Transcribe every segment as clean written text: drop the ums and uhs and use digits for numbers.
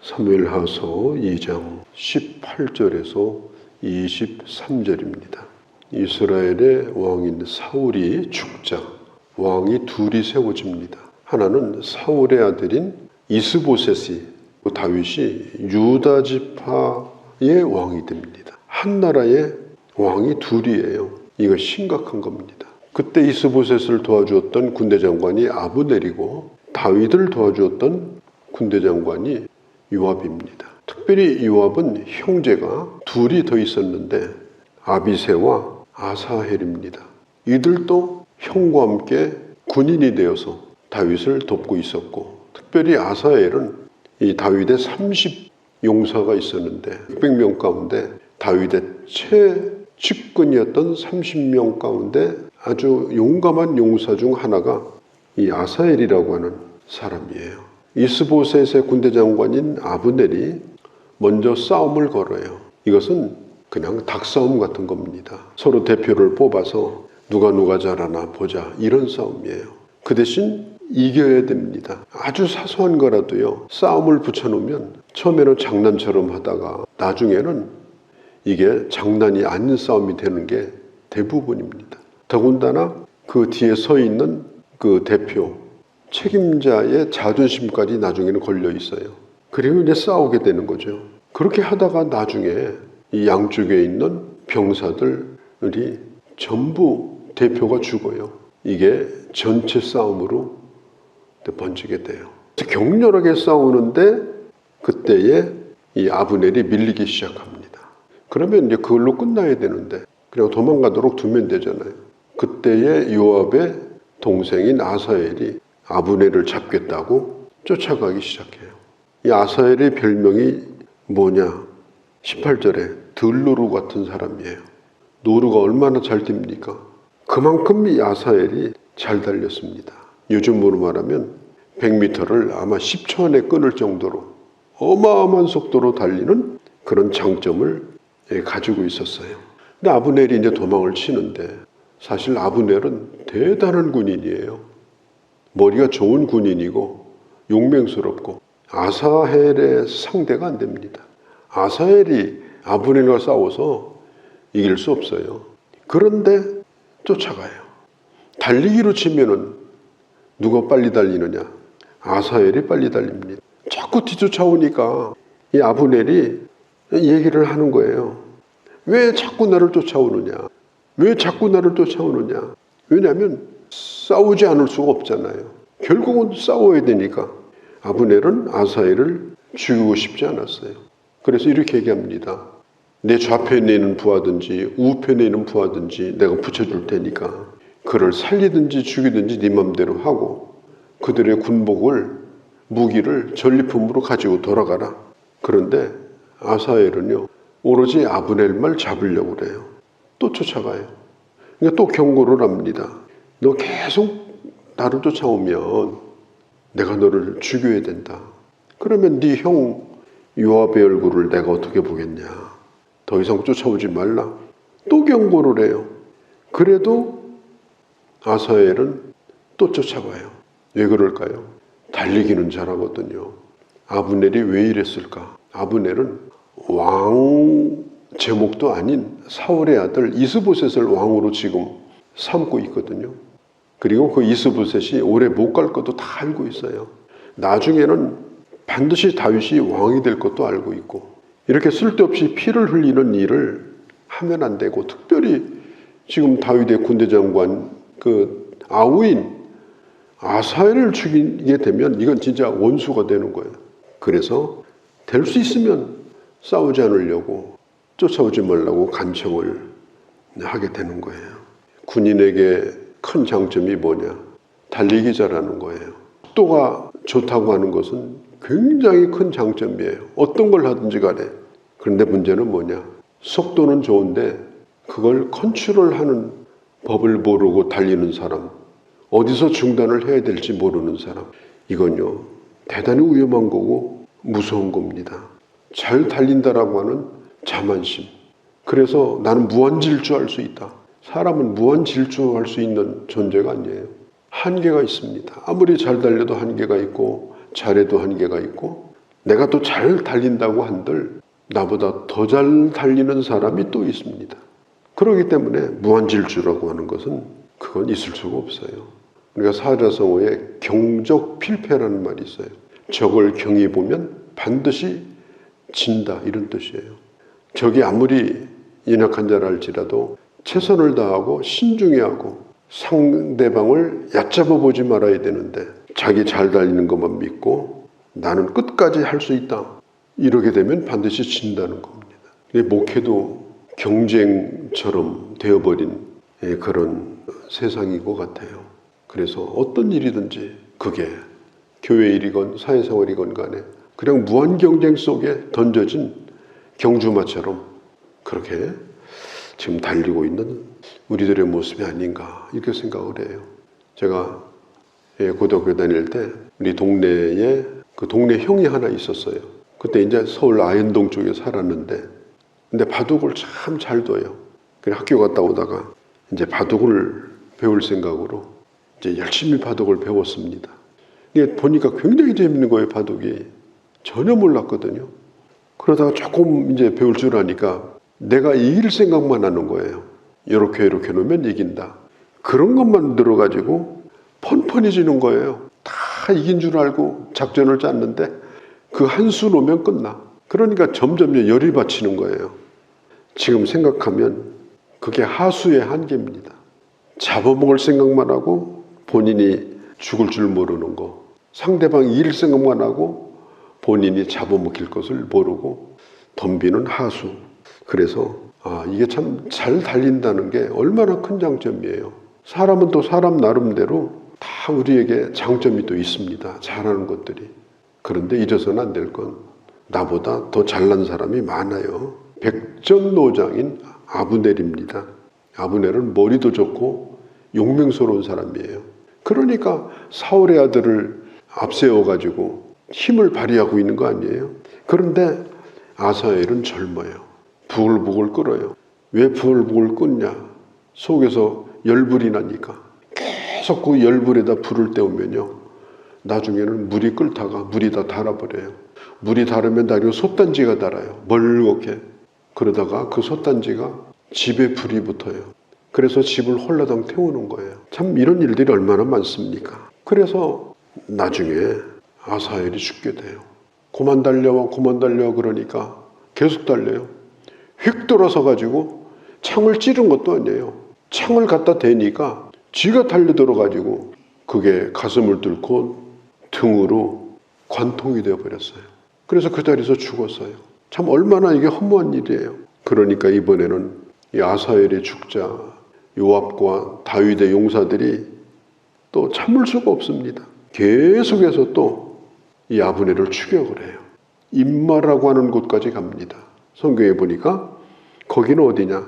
사무엘하서 2장 18절에서 23절입니다. 이스라엘의 왕인 사울이 죽자 왕이 둘이 세워집니다. 하나는 사울의 아들인 이스보셋이, 다윗이 유다 지파의 왕이 됩니다. 한 나라의 왕이 둘이에요. 이거 심각한 겁니다. 그때 이스보셋을 도와주었던 군대 장관이 아브넬이고 다윗을 도와주었던 군대 장관이 요압입니다. 특별히 요압은 형제가 둘이 더 있었는데 아비새와 아사헬입니다. 이들도 형과 함께 군인이 되어서 다윗을 돕고 있었고, 특별히 아사헬은 이 다윗의 30용사가 있었는데 600명 가운데 다윗의 최측근이었던 30명 가운데 아주 용감한 용사 중 하나가 이 아사헬이라고 하는 사람이에요. 이스보셋의 군대 장관인 아브넬이 먼저 싸움을 걸어요. 이것은 그냥 닭싸움 같은 겁니다. 서로 대표를 뽑아서 누가 잘하나 보자, 이런 싸움이에요. 그 대신 이겨야 됩니다. 아주 사소한 거라도요, 싸움을 붙여놓으면 처음에는 장난처럼 하다가 나중에는 이게 장난이 아닌 싸움이 되는 게 대부분입니다. 더군다나 그 뒤에 서 있는 그 대표 책임자의 자존심까지 나중에는 걸려 있어요. 그리고 이제 싸우게 되는 거죠. 그렇게 하다가 나중에 이 양쪽에 있는 병사들이 전부 대표가 죽어요. 이게 전체 싸움으로 번지게 돼요. 격렬하게 싸우는데 그때에 이 아브넬이 밀리기 시작합니다. 그러면 이제 그걸로 끝나야 되는데 그냥 도망가도록 두면 되잖아요. 그때에 요압의 동생인 아사헬이 아브넬을 잡겠다고 쫓아가기 시작해요. 이 아사헬의 별명이 뭐냐? 18절에 들노루 같은 사람이에요. 노루가 얼마나 잘 뜁니까? 그만큼 이 아사헬이 잘 달렸습니다. 요즘으로 말하면 100m를 아마 10초 안에 끊을 정도로 어마어마한 속도로 달리는 그런 장점을 가지고 있었어요. 근데 아브넬이 이제 도망을 치는데 사실 아브넬은 대단한 군인이에요. 머리가 좋은 군인이고 용맹스럽고 아사헬의 상대가 안 됩니다. 아사헬이 아브넬과 싸워서 이길 수 없어요. 그런데 쫓아가요. 달리기로 치면은 누가 빨리 달리느냐? 아사헬이 빨리 달립니다. 자꾸 뒤쫓아오니까 이 아브넬이 얘기를 하는 거예요. 왜 자꾸 나를 쫓아오느냐? 왜 자꾸 나를 쫓아오느냐? 왜냐하면 싸우지 않을 수가 없잖아요. 결국은 싸워야 되니까. 아브넬은 아사헬을 죽이고 싶지 않았어요. 그래서 이렇게 얘기합니다. 내 좌편에 있는 부하든지 우편에 있는 부하든지 내가 붙여줄 테니까 그를 살리든지 죽이든지 네 맘대로 하고 그들의 군복을, 무기를 전리품으로 가지고 돌아가라. 그런데 아사헬은요, 오로지 아브넬만 잡으려고 그래요. 또 쫓아가요. 그러니까 또 경고를 합니다. 너 계속 나를 쫓아오면 내가 너를 죽여야 된다. 그러면 네 형 요압의 얼굴을 내가 어떻게 보겠냐. 더 이상 쫓아오지 말라. 또 경고를 해요. 그래도 아사헬은 또 쫓아가요. 왜 그럴까요? 달리기는 잘하거든요. 아브넬이 왜 이랬을까? 아브넬은 왕 제목도 아닌 사울의 아들 이스보셋을 왕으로 지금 삼고 있거든요. 그리고 그 이스보셋이 오래 못 갈 것도 다 알고 있어요. 나중에는 반드시 다윗이 왕이 될 것도 알고 있고, 이렇게 쓸데없이 피를 흘리는 일을 하면 안 되고, 특별히 지금 다윗의 군대 장관 그 아우인 아사헬을 죽이게 되면 이건 진짜 원수가 되는 거예요. 그래서 될 수 있으면 싸우지 않으려고, 쫓아오지 말라고 간청을 하게 되는 거예요. 군인에게 큰 장점이 뭐냐? 달리기 잘하는 거예요. 속도가 좋다고 하는 것은 굉장히 큰 장점이에요. 어떤 걸 하든지 간에. 그런데 문제는 뭐냐? 속도는 좋은데 그걸 컨트롤하는 법을 모르고 달리는 사람, 어디서 중단을 해야 될지 모르는 사람, 이건요 대단히 위험한 거고 무서운 겁니다. 잘 달린다라고 하는 자만심. 그래서 나는 무한질주할 수 있다. 사람은 무한질주할 수 있는 존재가 아니에요. 한계가 있습니다. 아무리 잘 달려도 한계가 있고 잘해도 한계가 있고 내가 또 잘 달린다고 한들 나보다 더 잘 달리는 사람이 또 있습니다. 그렇기 때문에 무한질주라고 하는 것은 그건 있을 수가 없어요. 그러니까 사자성어에 경적 필패라는 말이 있어요. 적을 경히 보면 반드시 진다, 이런 뜻이에요. 적이 아무리 연약한 자라 할지라도 최선을 다하고 신중히 하고 상대방을 얕잡아 보지 말아야 되는데 자기 잘 달리는 것만 믿고 나는 끝까지 할 수 있다, 이렇게 되면 반드시 진다는 겁니다. 목회도 경쟁처럼 되어버린 그런 세상인 것 같아요. 그래서 어떤 일이든지 그게 교회 일이건 사회생활이건 간에 그냥 무한 경쟁 속에 던져진 경주마처럼 그렇게 지금 달리고 있는 우리들의 모습이 아닌가, 이렇게 생각을 해요. 제가 고등학교 다닐 때 우리 동네에 그 동네 형이 하나 있었어요. 그때 이제 서울 아현동 쪽에 살았는데, 근데 바둑을 참 잘 둬요. 그래 학교 갔다 오다가 이제 바둑을 배울 생각으로 이제 열심히 바둑을 배웠습니다. 이게 보니까 굉장히 재밌는 거예요, 바둑이. 전혀 몰랐거든요. 그러다가 조금 이제 배울 줄 아니까 내가 이길 생각만 하는 거예요. 이렇게 놓으면 이긴다. 그런 것만 들어가지고 펀펀해지는 거예요. 다 이긴 줄 알고 작전을 짰는데 그 한 수 놓으면 끝나. 그러니까 점점 열이 받치는 거예요. 지금 생각하면 그게 하수의 한계입니다. 잡아먹을 생각만 하고 본인이 죽을 줄 모르는 거, 상대방이 이길 생각만 하고 본인이 잡아먹힐 것을 모르고 덤비는 하수. 그래서 이게 참 잘 달린다는 게 얼마나 큰 장점이에요. 사람은 또 사람 나름대로 다 우리에게 장점이 또 있습니다. 잘하는 것들이. 그런데 잊어서는 안 될 건 나보다 더 잘난 사람이 많아요. 백전노장인 아브넬입니다. 아브넬은 머리도 좋고 용맹스러운 사람이에요. 그러니까 사울의 아들을 앞세워가지고 힘을 발휘하고 있는 거 아니에요? 그런데 아사엘은 젊어요. 부글부글 끓어요. 왜 부글부글 끓냐? 속에서 열불이 나니까. 계속 그 열불에다 불을 때우면요, 나중에는 물이 끓다가 물이 다 달아버려요. 물이 달으면 나중에 솥단지가 달아요. 멀겋게. 그러다가 그 솥단지가 집에 불이 붙어요. 그래서 집을 홀라당 태우는 거예요. 참 이런 일들이 얼마나 많습니까? 그래서 나중에 아사엘이 죽게 돼요. 그만 달려와 그만 달려 그러니까 계속 달려요. 휙 돌아서 가지고 창을 찌른 것도 아니에요. 창을 갖다 대니까 쥐가 달려들어 가지고 그게 가슴을 뚫고 등으로 관통이 되어버렸어요. 그래서 그 자리에서 죽었어요. 참 얼마나 이게 허무한 일이에요. 그러니까 이번에는 이 아사엘의 죽자 요압과 다윗의 용사들이 또 참을 수가 없습니다. 계속해서 또 이 아브넬을 추격을 해요. 임마라고 하는 곳까지 갑니다. 성경에 보니까 거기는 어디냐?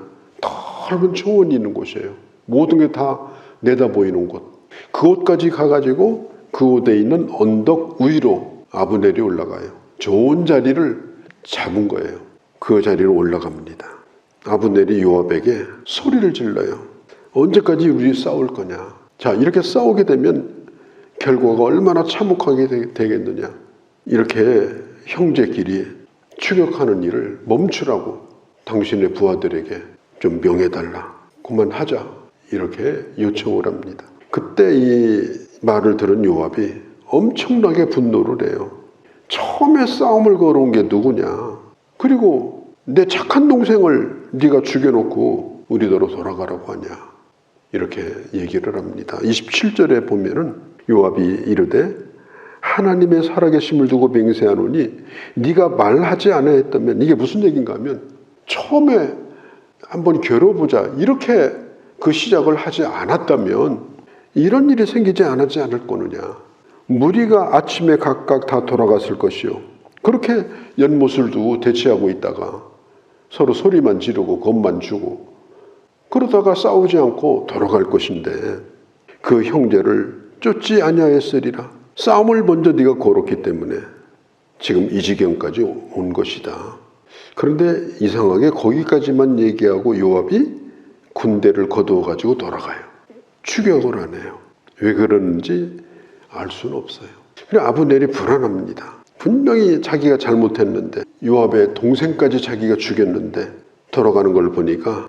넓은 초원이 있는 곳이에요. 모든 게 다 내다 보이는 곳. 그곳까지 가가지고 그곳에 있는 언덕 위로 아브넬이 올라가요. 좋은 자리를 잡은 거예요. 그 자리로 올라갑니다. 아브넬이 요압에게 소리를 질러요. 언제까지 우리 싸울 거냐? 자, 이렇게 싸우게 되면 결과가 얼마나 참혹하게 되겠느냐? 이렇게 형제끼리 추격하는 일을 멈추라고 당신의 부하들에게 좀 명해달라. 그만하자. 이렇게 요청을 합니다. 그때 이 말을 들은 요압이 엄청나게 분노를 해요. 처음에 싸움을 걸어온 게 누구냐? 그리고 내 착한 동생을 네가 죽여놓고 우리더러 돌아가라고 하냐? 이렇게 얘기를 합니다. 27절에 보면은 요압이 이르되 하나님의 살아계심을 두고 맹세하노니 네가 말하지 아니하였다면, 이게 무슨 얘기인가 하면 처음에 한번 겨뤄보자 이렇게 그 시작을 하지 않았다면 이런 일이 생기지 않았지 않을 거느냐. 무리가 아침에 각각 다 돌아갔을 것이요. 그렇게 연못을 두고 대치하고 있다가 서로 소리만 지르고 겁만 주고 그러다가 싸우지 않고 돌아갈 것인데 그 형제를 쫓지 아니하였으리라. 싸움을 먼저 네가 걸었기 때문에 지금 이 지경까지 온 것이다. 그런데 이상하게 거기까지만 얘기하고 요압이 군대를 거두어 가지고 돌아가요. 추격을 안 해요. 왜 그러는지 알 수는 없어요. 그리고 아브넬이 불안합니다. 분명히 자기가 잘못했는데 요압의 동생까지 자기가 죽였는데 돌아가는 걸 보니까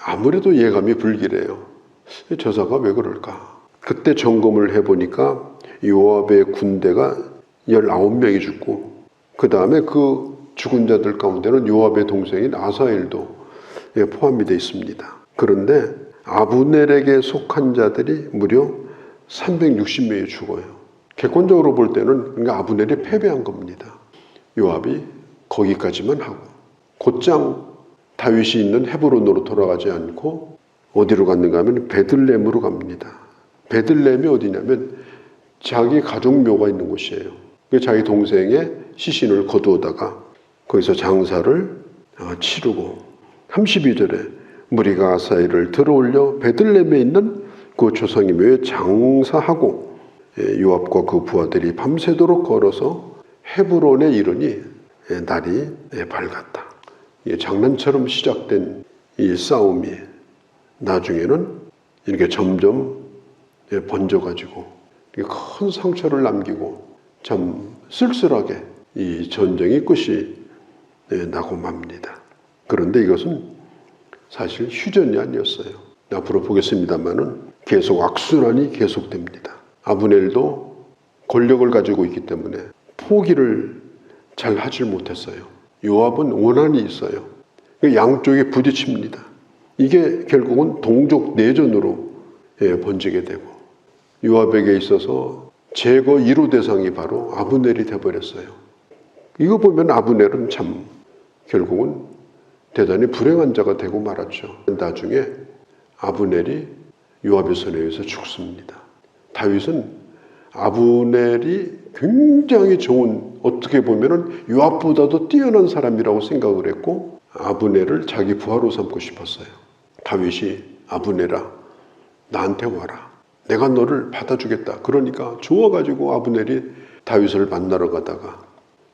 아무래도 예감이 불길해요. 저자가 왜 그럴까? 그때 점검을 해보니까 요압의 군대가 19명이 죽고 그 다음에 그 죽은 자들 가운데는 요압의 동생인 아사엘도 포함이 되어 있습니다. 그런데 아브넬에게 속한 자들이 무려 360명이 죽어요. 객관적으로 볼 때는 그러니까 아브넬이 패배한 겁니다. 요압이 거기까지만 하고 곧장 다윗이 있는 헤브론으로 돌아가지 않고 어디로 갔는가 하면 베들레헴으로 갑니다. 베들레헴이 어디냐면 자기 가족묘가 있는 곳이에요. 자기 동생의 시신을 거두어다가 거기서 장사를 치르고 32절에 무리가 아사엘을 들어올려 베들레헴에 있는 그 조상의 묘에 장사하고 요압과 그 부하들이 밤새도록 걸어서 헤브론에 이르니 날이 밝았다. 장난처럼 시작된 이 싸움이 나중에는 이렇게 점점 번져가지고 큰 상처를 남기고 참 쓸쓸하게 이 전쟁이 끝이 나고 맙니다. 그런데 이것은 사실 휴전이 아니었어요. 앞으로 보겠습니다만은 계속 악순환이 계속됩니다. 아브넬도 권력을 가지고 있기 때문에 포기를 잘 하질 못했어요. 요압은 원한이 있어요. 양쪽이 부딪힙니다. 이게 결국은 동족 내전으로 번지게 되고 요압에게 있어서 제거 1호 대상이 바로 아브넬이 되어버렸어요. 이거 보면 아브넬은 참 결국은 대단히 불행한 자가 되고 말았죠. 나중에 아브넬이 요압의 손에 의해서 죽습니다. 다윗은 아브넬이 굉장히 좋은, 어떻게 보면 요압보다도 뛰어난 사람이라고 생각을 했고 아브넬을 자기 부하로 삼고 싶었어요. 다윗이 아브넬아 나한테 와라. 내가 너를 받아주겠다. 그러니까 좋아가지고 아브넬이 다윗을 만나러 가다가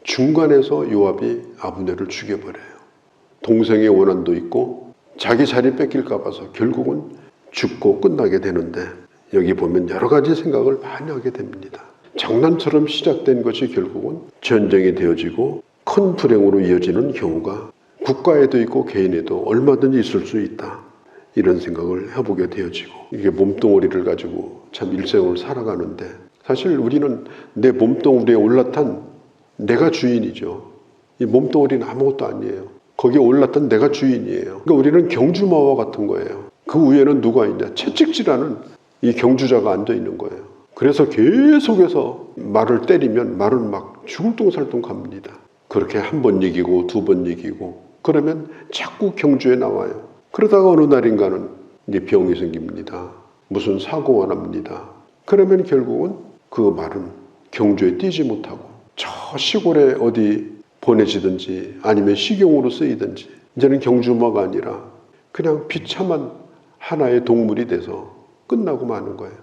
중간에서 요압이 아브넬을 죽여버려요. 동생의 원한도 있고 자기 자리 뺏길까 봐서 결국은 죽고 끝나게 되는데 여기 보면 여러 가지 생각을 많이 하게 됩니다. 장난처럼 시작된 것이 결국은 전쟁이 되어지고 큰 불행으로 이어지는 경우가 국가에도 있고 개인에도 얼마든지 있을 수 있다. 이런 생각을 해보게 되어지고 이게 몸뚱어리를 가지고 참 일생을 살아가는데 사실 우리는 내 몸뚱어리에 올라탄 내가 주인이죠. 이 몸뚱어리는 아무것도 아니에요. 거기에 올라탄 내가 주인이에요. 그러니까 우리는 경주마와 같은 거예요. 그 위에는 누가 있냐? 채찍질하는 이 경주자가 앉아 있는 거예요. 그래서 계속해서 말을 때리면 말은 막 죽을똥살똥 갑니다. 그렇게 한 번 이기고 두 번 이기고 그러면 자꾸 경주에 나와요. 그러다가 어느 날인가는 이제 병이 생깁니다. 무슨 사고가 납니다. 그러면 결국은 그 말은 경주에 뛰지 못하고 저 시골에 어디 보내지든지 아니면 식용으로 쓰이든지 이제는 경주마가 아니라 그냥 비참한 하나의 동물이 돼서 끝나고 마는 거예요.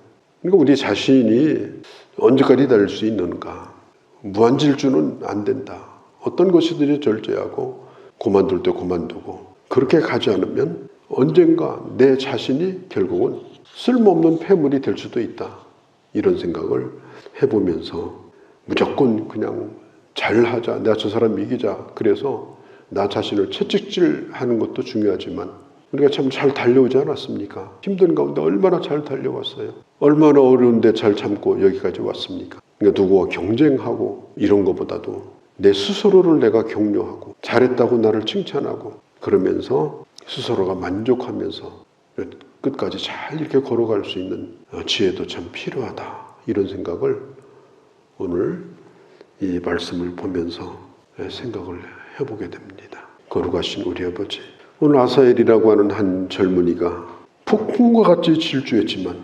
그러니까 우리 자신이 언제까지 달릴 수 있는가. 무한질주는 안 된다. 어떤 것이든지 절제하고 그만둘 때 그만두고 그렇게 가지 않으면 언젠가 내 자신이 결국은 쓸모없는 폐물이 될 수도 있다. 이런 생각을 해보면서 무조건 그냥 잘하자. 내가 저 사람 이기자. 그래서 나 자신을 채찍질하는 것도 중요하지만 우리가 참 잘 달려오지 않았습니까? 힘든 가운데 얼마나 잘 달려왔어요. 얼마나 어려운데 잘 참고 여기까지 왔습니까? 그러니까 누구와 경쟁하고 이런 것보다도 내 스스로를 내가 격려하고 잘했다고 나를 칭찬하고 그러면서 스스로가 만족하면서 끝까지 잘 이렇게 걸어갈 수 있는 지혜도 참 필요하다. 이런 생각을 오늘 이 말씀을 보면서 생각을 해보게 됩니다. 거룩하신 우리 아버지, 오늘 아사엘이라고 하는 한 젊은이가 폭풍과 같이 질주했지만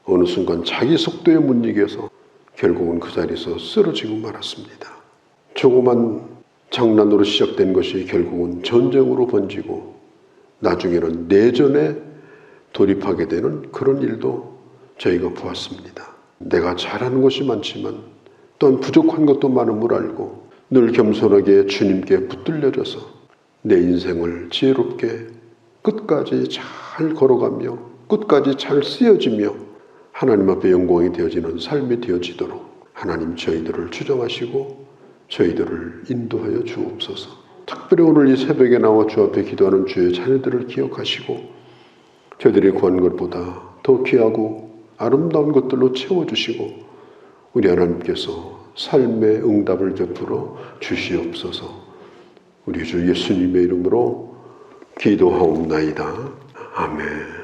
어느 순간 자기 속도에 못 이겨서 결국은 그 자리에서 쓰러지고 말았습니다. 조그만 장난으로 시작된 것이 결국은 전쟁으로 번지고 나중에는 내전에 돌입하게 되는 그런 일도 저희가 보았습니다. 내가 잘하는 것이 많지만 또한 부족한 것도 많음을 알고 늘 겸손하게 주님께 붙들려져서 내 인생을 지혜롭게 끝까지 잘 걸어가며 끝까지 잘 쓰여지며 하나님 앞에 영광이 되어지는 삶이 되어지도록 하나님 저희들을 추정하시고 저희들을 인도하여 주옵소서. 특별히 오늘 이 새벽에 나와 주 앞에 기도하는 주의 자녀들을 기억하시고 저희들이 구한 것보다 더 귀하고 아름다운 것들로 채워주시고 우리 하나님께서 삶의 응답을 베풀어 주시옵소서. 우리 주 예수님의 이름으로 기도하옵나이다. 아멘.